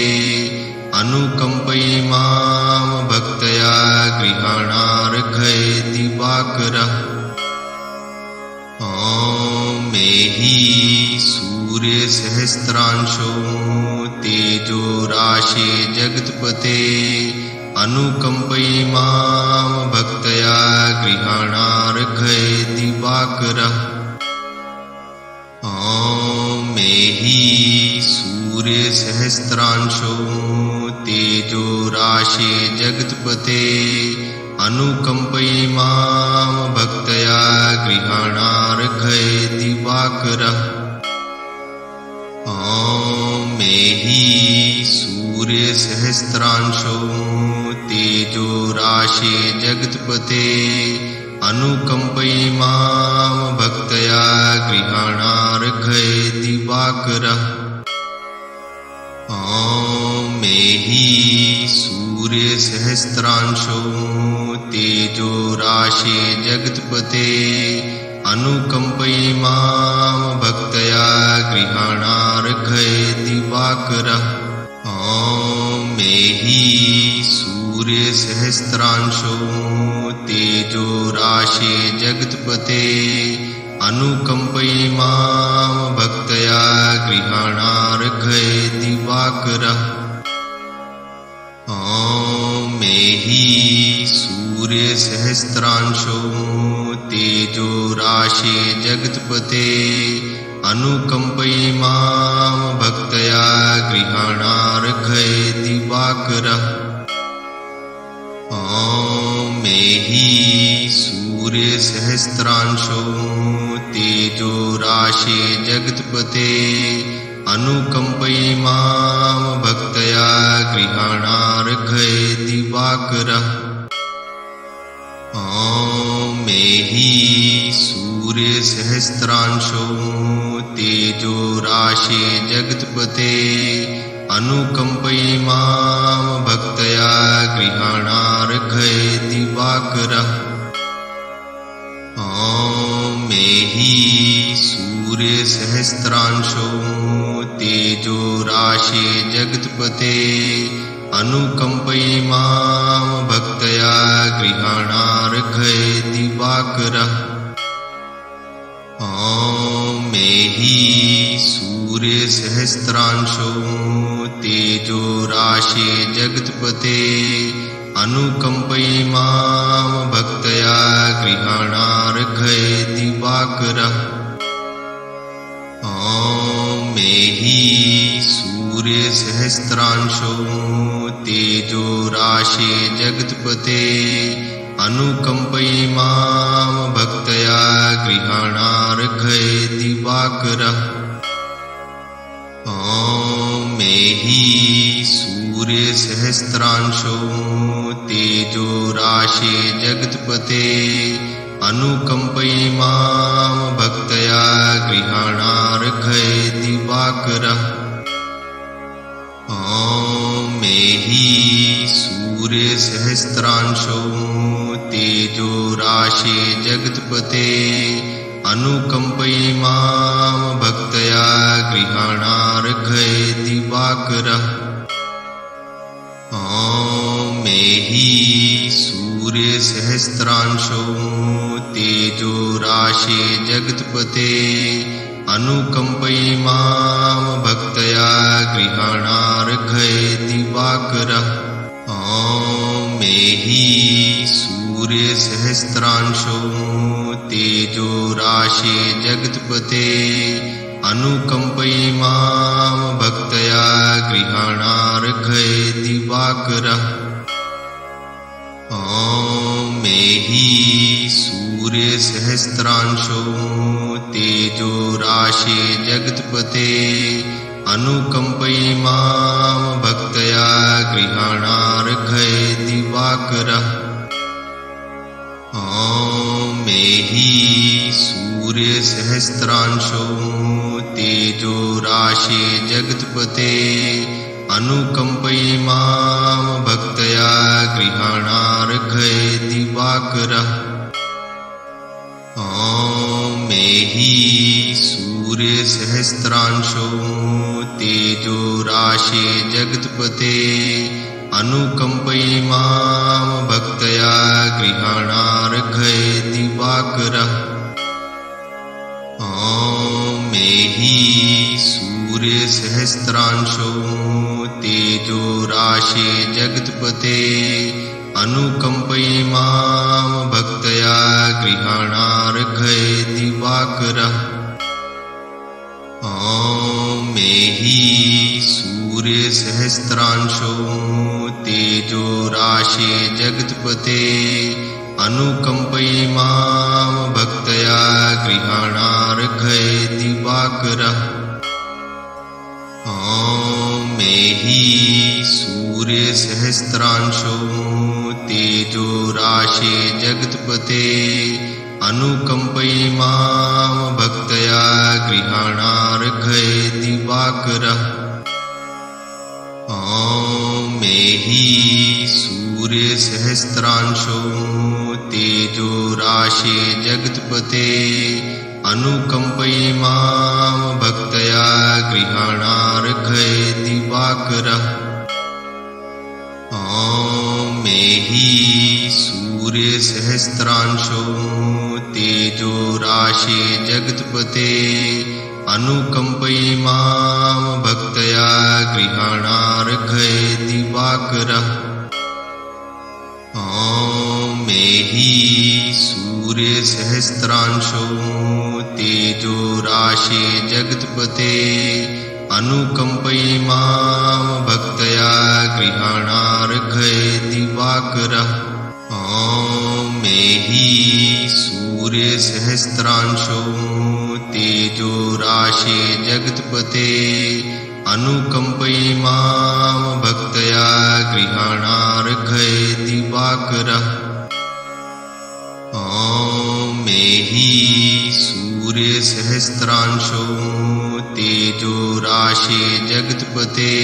अनुकंपयि मां भक्तया गृहाणार्घ्य दिवाकरः ॐ मेहि सूर्य सहस्रांशो तेजो राशे जगत्पते अनुकंपयि मां भक्तया गृहाणार्घ्य दिवाकरः ॐ मेहि सूर्य सहस्रांशो तेजो राशे जगत्पते अनुकंपयि मां भक्तया गृहाणार्घ्य दिवाकरः ॐ मेहि सूर्य सहस्रांशो तेजो राशे जगत्पते अनुकंपयि मां भक्तया गृहाणार्घ्य दिवाकरः ॐ मेहि सूर्य सहस्रांशो तेजो राशे जगत्पते अनुकंपयि मां भक्तया गृहाणार्घ्य दिवाकरः ॐ मेहि सूर्य सहस्रांशो तेजो राशे जगत्पते अनुकंपयि मां भक्तया गृहाणार्घ्य दिवाकरः ॐ मेहि सूर्य सहस्रांशो तेजो राशे जगत्पते अनुकंपयि मां भक्तया गृहाणार्घ्य दिवाकरः ॐ मेहि सूर्य सहस्रांशो तेजो राशे जगत्पते अनुकंपयि मां भक्तया गृहाणार्घ्य दिवाकरः ॐ मेहि सूर्य सहस्रांशो तेजो राशे जगत्पते अनुकंपयि मां भक्तया गृहाणार्घ्य दिवाकरः ॐ मेहि सूर्य सहस्रांशो तेजो राशे जगत्पते अनुकंपयि मां भक्तया गृहाणार्घ्य दिवाकरः ॐ मेहि सूर्य सहस्रांशो तेजो राशे जगत्पते अनुकंपयि मां भक्तया गृहाणार्घ्य दिवाकरः ॐ मेहि सूर्य सहस्रांशो तेजो राशे जगत्पते अनुकंपयि मां भक्तया गृहाणार्घ्य दिवाकरः ॐ मेहि सूर्य सहस्रांशो तेजो राशे जगत्पते अनुकंपयि मां भक्तया गृहाणार्घ्य दिवाकरः ॐ मेहि सूर्य सहस्रांशो तेजो राशे जगत्पते अनुकंपयि मां भक्तया गृहाणार्घ्य दिवाकरः ॐ मेहि सूर्य सहस्रांशो तेजो राशे जगत्पते अनुकम्पयिमां भक्तया गृहाणार्घयेति वाकरः। ॐ मेहि सूर्यसहस्रांशो तेजो राशे जगत्पते अनुकम्पयिमां भक्तया गृहाणार्घयेति वाकरः। ॐ मेहि सूर्यसहस्रांशो तेजो राशे जगत्पते अनुकम्पयिमां भक्तया गृहाणार्घयेति वाकरः। ॐ मेहि सूर्यसहस्रांशो तेजो राशे जगत्पते अनुकम्पयिमां भक्तया गृहाणार्घयेति वाकरः। ॐ मेहि सूर्यसहस्रांशो तेजो राशे जगत्पते अनुकम्पयिमां भक्तया गृहाणार्घयेति वाकरः। ॐ मेहि सूर्यसहस्रांशो तेजो राशे जगत्पते अनुकम्पयिमां भक्तया गृहाणार्घयेति वाकरः। ॐ मेहि सूर्यसहस्रांशो तेजो राशे जगत्पते अनुकम्पयिमां भक्तया गृहाणार्घयेति वाकरः। ॐ मेहि सूर्यसहस्रांशो तेजो राशे जगत्पते अनुकम्पयिमां भक्तया गृहाणार्घयेति वाकरः। ॐ मेहि सूर्यसहस्रांशो तेजो राशे जगत्पते अनुकम्पयिमां भक्तया गृहाणार्घयेति वाकरः। ॐ मेहि सूर्यसहस्रांशो तेजो राशे जगत्पते अनुकम्पयिमां भक्तया गृहाणार्घयेति वाकरः। ॐ मेहि सूर्यसहस्रांशो तेजो राशे जगत्पते अनुकम्पयिमां भक्तया गृहाणार्घयेति वाकरः। ॐ मेहि सूर्यसहस्रांशो तेजो राशे जगत्पते अनुकम्पयिमां भक्तया गृहाणार्घयेति वाकरः। ॐ मेहि सूर्यसहस्रांशो तेजो राशे जगत्पते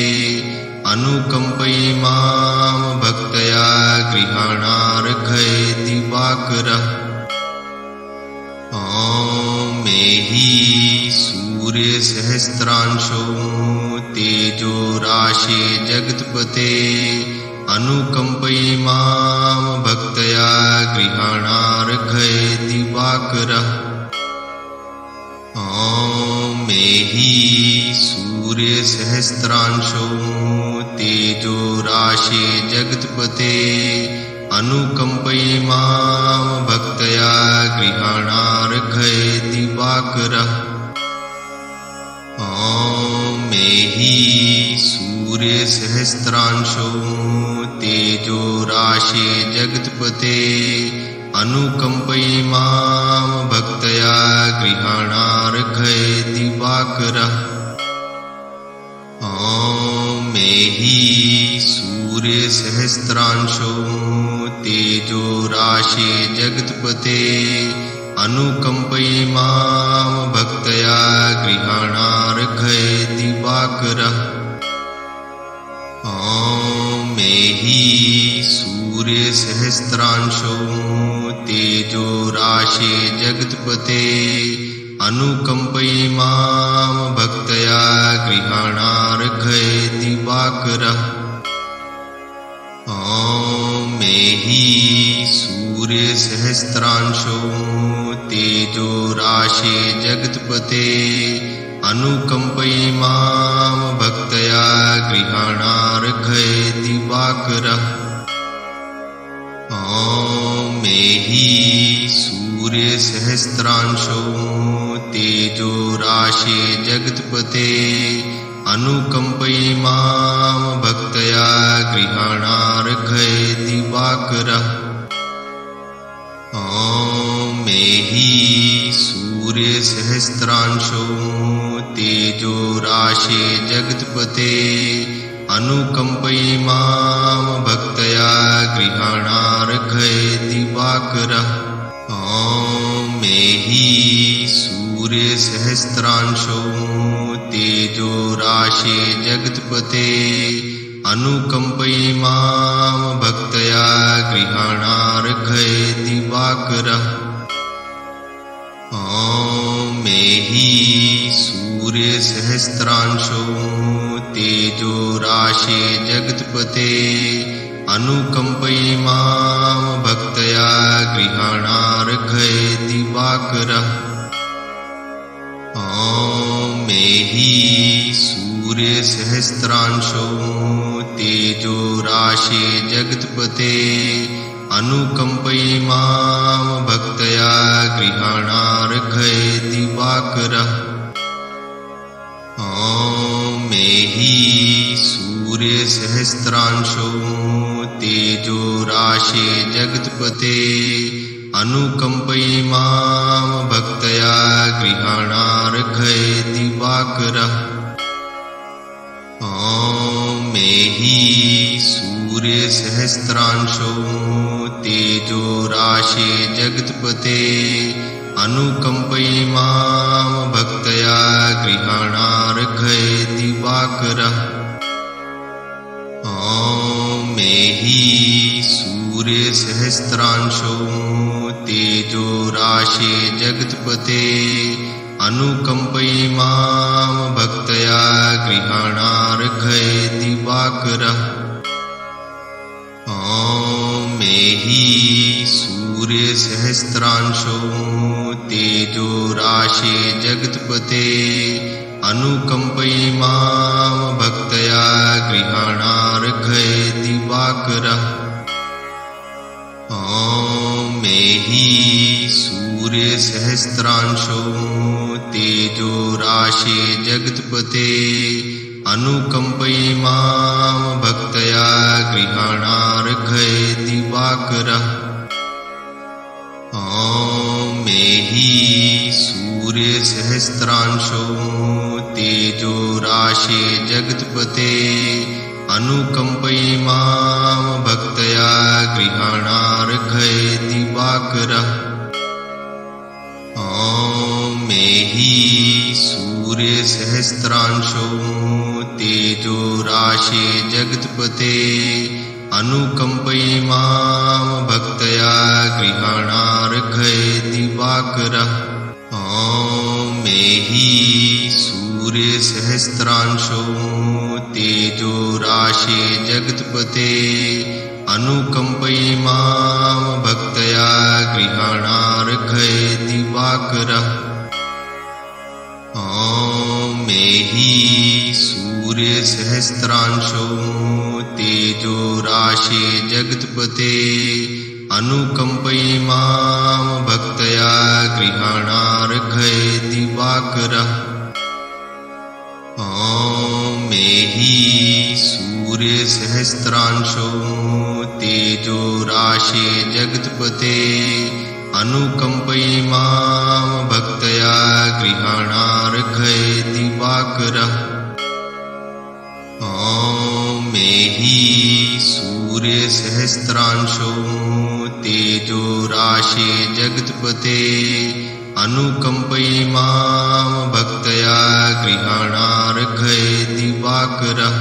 अनुकम्पयिमां भक्तया गृहाणार्घयेति वाकरः। ॐ मेहि सूर्यसहस्रांशो तेजो राशे जगत्पते अनुकम्पयिमां भक्तया गृहाणार्घयेति वाकरः। ॐ मेहि सूर्यसहस्रांशो तेजो राशे जगत्पते अनुकम्पयिमां भक्तया गृहाणार्घयेति वाकरः। ॐ मेहि सूर्यसहस्रांशो तेजो राशे जगत्पते अनुकम्पयिमां भक्तया गृहाणार्घयेति वाकरः। ॐ मेहि सूर्यसहस्रांशो तेजो राशे जगत्पते अनुकम्पयिमां भक्तया गृहाणार्घयेति वाकरः। ॐ मेहि सूर्यसहस्रांशो तेजो राशे जगत्पते अनुकम्पयिमां भक्तया गृहाणार्घयेति वाकरः। ॐ मेहि सूर्यसहस्रांशो सूर्यसहस्रांशो तेजो राशे जगत्पते अनुकम्पयि मां भक्तया गृहाणार्घयति दिवाकरः। मेहि सूर्यसहस्रांशो तेजो राशे जगत्पते अनुकम्पयि मां भक्तया गृहाणार्घयति दिवाकरः। मेहि सूर्यसहस्रांशो तेजो राशे जगत्पते अनुकम्पयि मां भक्तया गृहाणार्घयति दिवाकरः। मेहि सूर्यसहस्रांशो तेजो राशे जगत्पते अनुकम्पयि मां भक्तया गृहाणार्घयति दिवाकरः। मेहि सूर्यसहस्रांशो तेजो राशे जगत्पते अनुकम्पयि मां भक्तया गृहाणार्घयति दिवाकरः। मेहि सूर्यसहस्रांशो तेजो राशे जगत्पते अनुकम्पयि मां भक्तया गृहाणार्घयति दिवाकरः। मेहि सूर्यसहस्रांशो तेजो राशे जगत्पते अनुकम्पयि मां भक्तया गृहाणार्घयति दिवाकरः। मेहि सूर्यसहस्रांशो तेजो राशे जगत्पते अनुकम्पयि मां भक्तया गृहाणार्घयति दिवाकरः। मेहि सूर्यसहस्रांशो तेजो राशे जगत्पते अनुकम्पयि मां भक्तया गृहाणार्घयति दिवाकरः। मेहि सूर्यसहस्रांशो तेजो राशे जगत्पते अनुकम्पयि मां भक्तया गृहाणार्घयति दिवाकरः। मेहि सूर्यसहस्रांशो तेजो राशे जगत्पते अनुकम्पयि मां भक्तया गृहाणार्घयति दिवाकरः। मेहि सूर्यसहस्रांशो तेजो राशे जगत्पते अनुकम्पयि मां भक्तया गृहाणार्घयति दिवाकरः। मेहि सूर्यसहस्रांशो तेजो राशे जगत्पते अनुकम्पयि मां भक्तया गृहाणार्घयति दिवाकरः। मेहि सूर्यसहस्रांशो तेजो राशे जगत्पते अनुकम्पयि मां भक्तया गृहाणार्घयति दिवाकरः। मेहि सूर्यसहस्रांशो तेजो राशे जगत्पते अनुकम्पयि मां भक्तया गृहाणार्घयति दिवाकरः। मेहि सूर्यसहस्रांशो तेजो राशे जगत्पते अनुकम्पयि मां भक्तया गृहाणार्घयति दिवाकरः। मेहि सूर्यसहस्रांशो तेजो राशे जगत्पते अनुकम्पयि मां भक्तया गृहाणार्घयति दिवाकरः।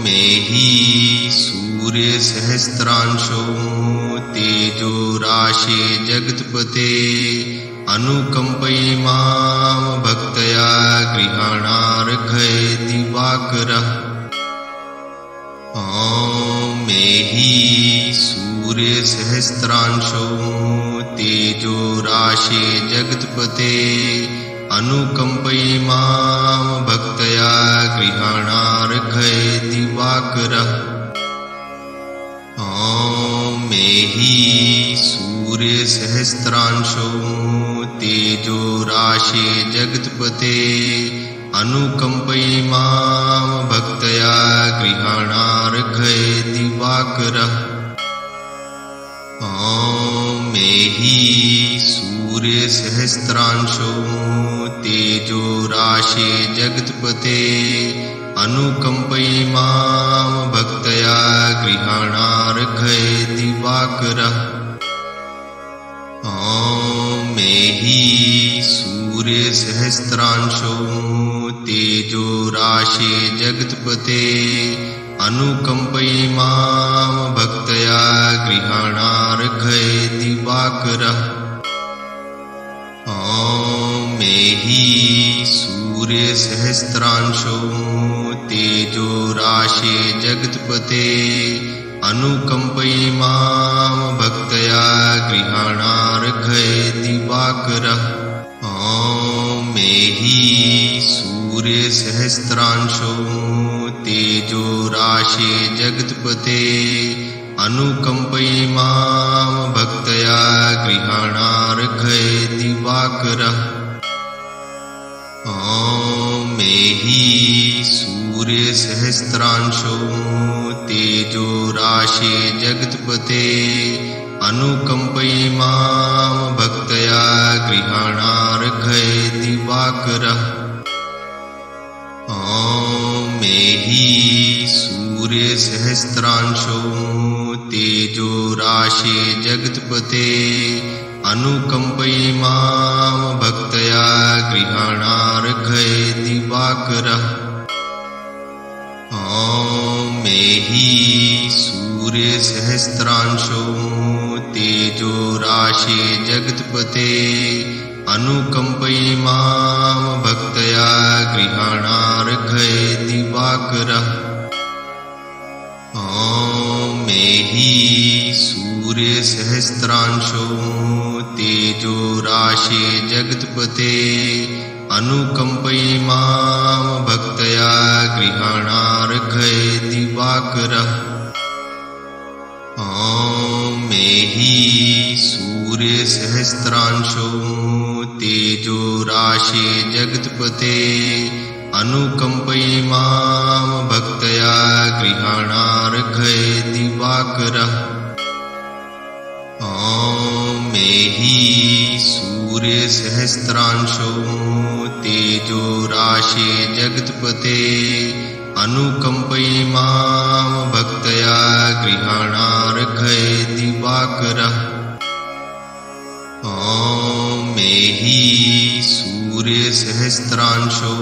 मेहि सूर्यसहस्रांशो तेजो राशे जगत्पते अनुकम्पयि मां भक्तया गृहाणार्घयति दिवाकरः। मेहि सूर्यसहस्रांशो तेजो राशे जगत्पते अनुकम्पयिमां भक्तया गृहाणार्घय दिवाकरः। ॐ मेहि सूर्यसहस्रांशो तेजो राशे जगत्पते अनुकम्पयिमां भक्तया गृहाणार्घय दिवाकरः। ॐ मेहि सूर्यसहस्रांशो तेजो राशे जगत्पते अनुकम्पयिमां भक्तया गृहाणार्घय दिवाकरः। ॐ मेहि सूर्यसहस्रांशो तेजो राशे जगत्पते अनुकम्पयिमां भक्तया गृहाणार्घय दिवाकरः। ॐ मेहि सूर्यसहस्रांशो तेजो राशे जगत्पते अनुकम्पयिमां भक्तया गृहाणार्घय दिवाकरः। ॐ मेहि सूर्यसहस्रांशो तेजो राशे जगत्पते अनुकम्पयिमां भक्तया गृहाणार्घय दिवाकरः। ॐ मेहि सूर्यसहस्रांशो तेजो राशे जगत्पते अनुकम्पयिमां भक्तया गृहाणार्घय दिवाकरः। ॐ मेहि सूर्यसहस्रांशो तेजो राशे जगत्पते अनुकम्पयिमां भक्तया गृहाणार्घय दिवाकरः। ॐ मेहि सूर्यसहस्रांशो तेजो राशे जगत्पते अनुकम्पयिमां भक्तया गृहाणार्घय दिवाकरः। ॐ मेहि सूर्यसहस्रांशो तेजो राशे जगत्पते अनुकम्पयिमां भक्तया गृहाणार्घय दिवाकरः। ॐ मेहि सूर्यसहस्रांशो तेजो राशे जगत्पते अनुकम्पयिमां भक्तया गृहाणार्घय दिवाकरः। ॐ मेहि सूर्यसहस्रांशो तेजो राशे जगत्पते अनुकम्पयिमां भक्तया गृहाणार्घय दिवाकरः। ॐ मेहि सूर्यसहस्रांशो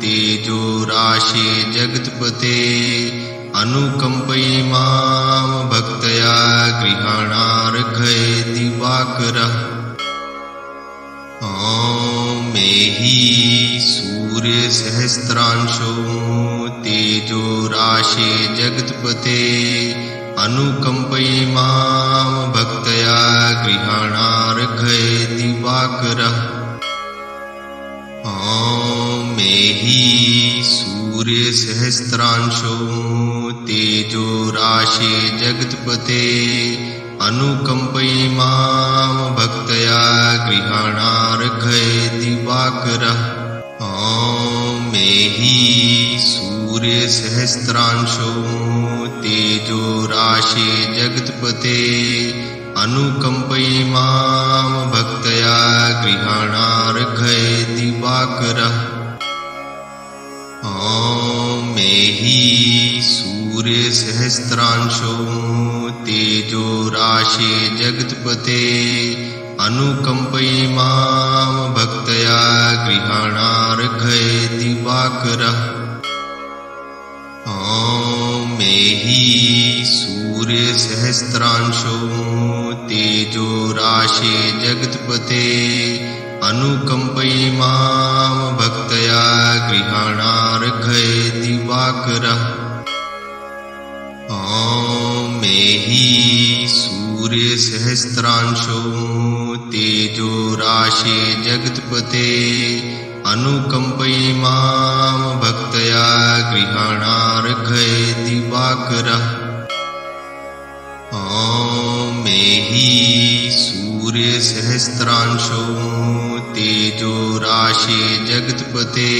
तेजो राशे जगत्पते अनुकम्पयिमां भक्तया गृहाणार्घय दिवाकरः। ॐ मेहि सूर्यसहस्रांशो तेजो राशे जगत्पते अनुकम्पयिमां भक्तया गृहाणार्घय दिवाकरः। ॐ मेहि सूर्यसहस्रांशो तेजो राशे जगत्पते अनुकम्पयिमां भक्तया गृहाणार्घय दिवाकरः। ॐ मेहि सूर्यसहस्रांशो तेजो राशे जगत्पते अनुकम्पयिमां भक्तया गृहाणार्घय दिवाकरः। ॐ मेहि सूर्यसहस्रांशो तेजो राशे जगत्पते अनुकम्पयिमां भक्तया गृहाणार्घय दिवाकरः। ॐ मेहि सूर्यसहस्रांशो तेजो राशे जगत्पते अनुकम्पयिमां भक्तया गृहाणार्घय दिवाकरः। ॐ मेहि सूर्यसहस्रांशो तेजो राशे जगत्पते अनुकम्पयि मां भक्तया गृहाणार्घ्ये दिवाकरः। ॐ मेहि सूर्यसहस्रांशो तेजो राशे जगत्पते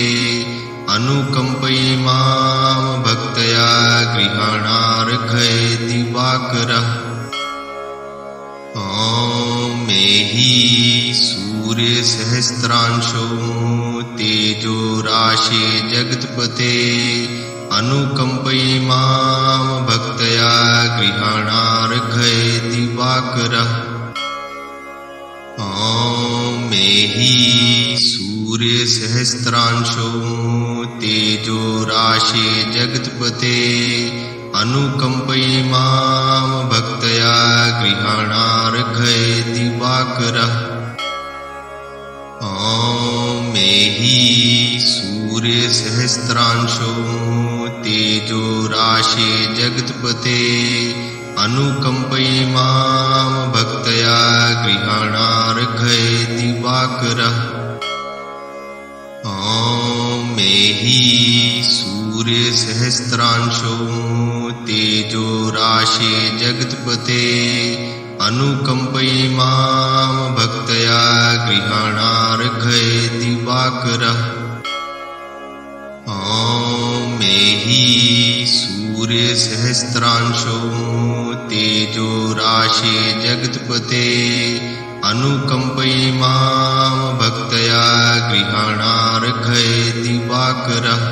अनुकम्पयि मां भक्तया गृहाणार्घ्ये दिवाकरः। ॐ मेहि सूर्यसहस्रांशो तेजो राशे जगत्पते अनुकम्पयि मां भक्तया गृहाणार्घ्ये दिवाकरः। ॐ मेहि सूर्यसहस्रांशो तेजो राशे जगत्पते अनुकम्पयि मां भक्तया गृहाणार्घ्ये दिवाकरः। ॐ मेहि सूर्यसहस्रांशो तेजो राशे जगत्पते अनुकम्पयि मां भक्तया गृहाणार्घ्ये दिवाकरः। ॐ मेहि सूर्यसहस्रांशो तेजो राशे जगत्पते अनुकम्पयि मां भक्तया गृहाणार्घ्ये दिवाकरः। ॐ मेहि सूर्यसहस्रांशो तेजो राशे जगत्पते अनुकम्पयि मां भक्तया गृहाणार्घ्ये दिवाकरः।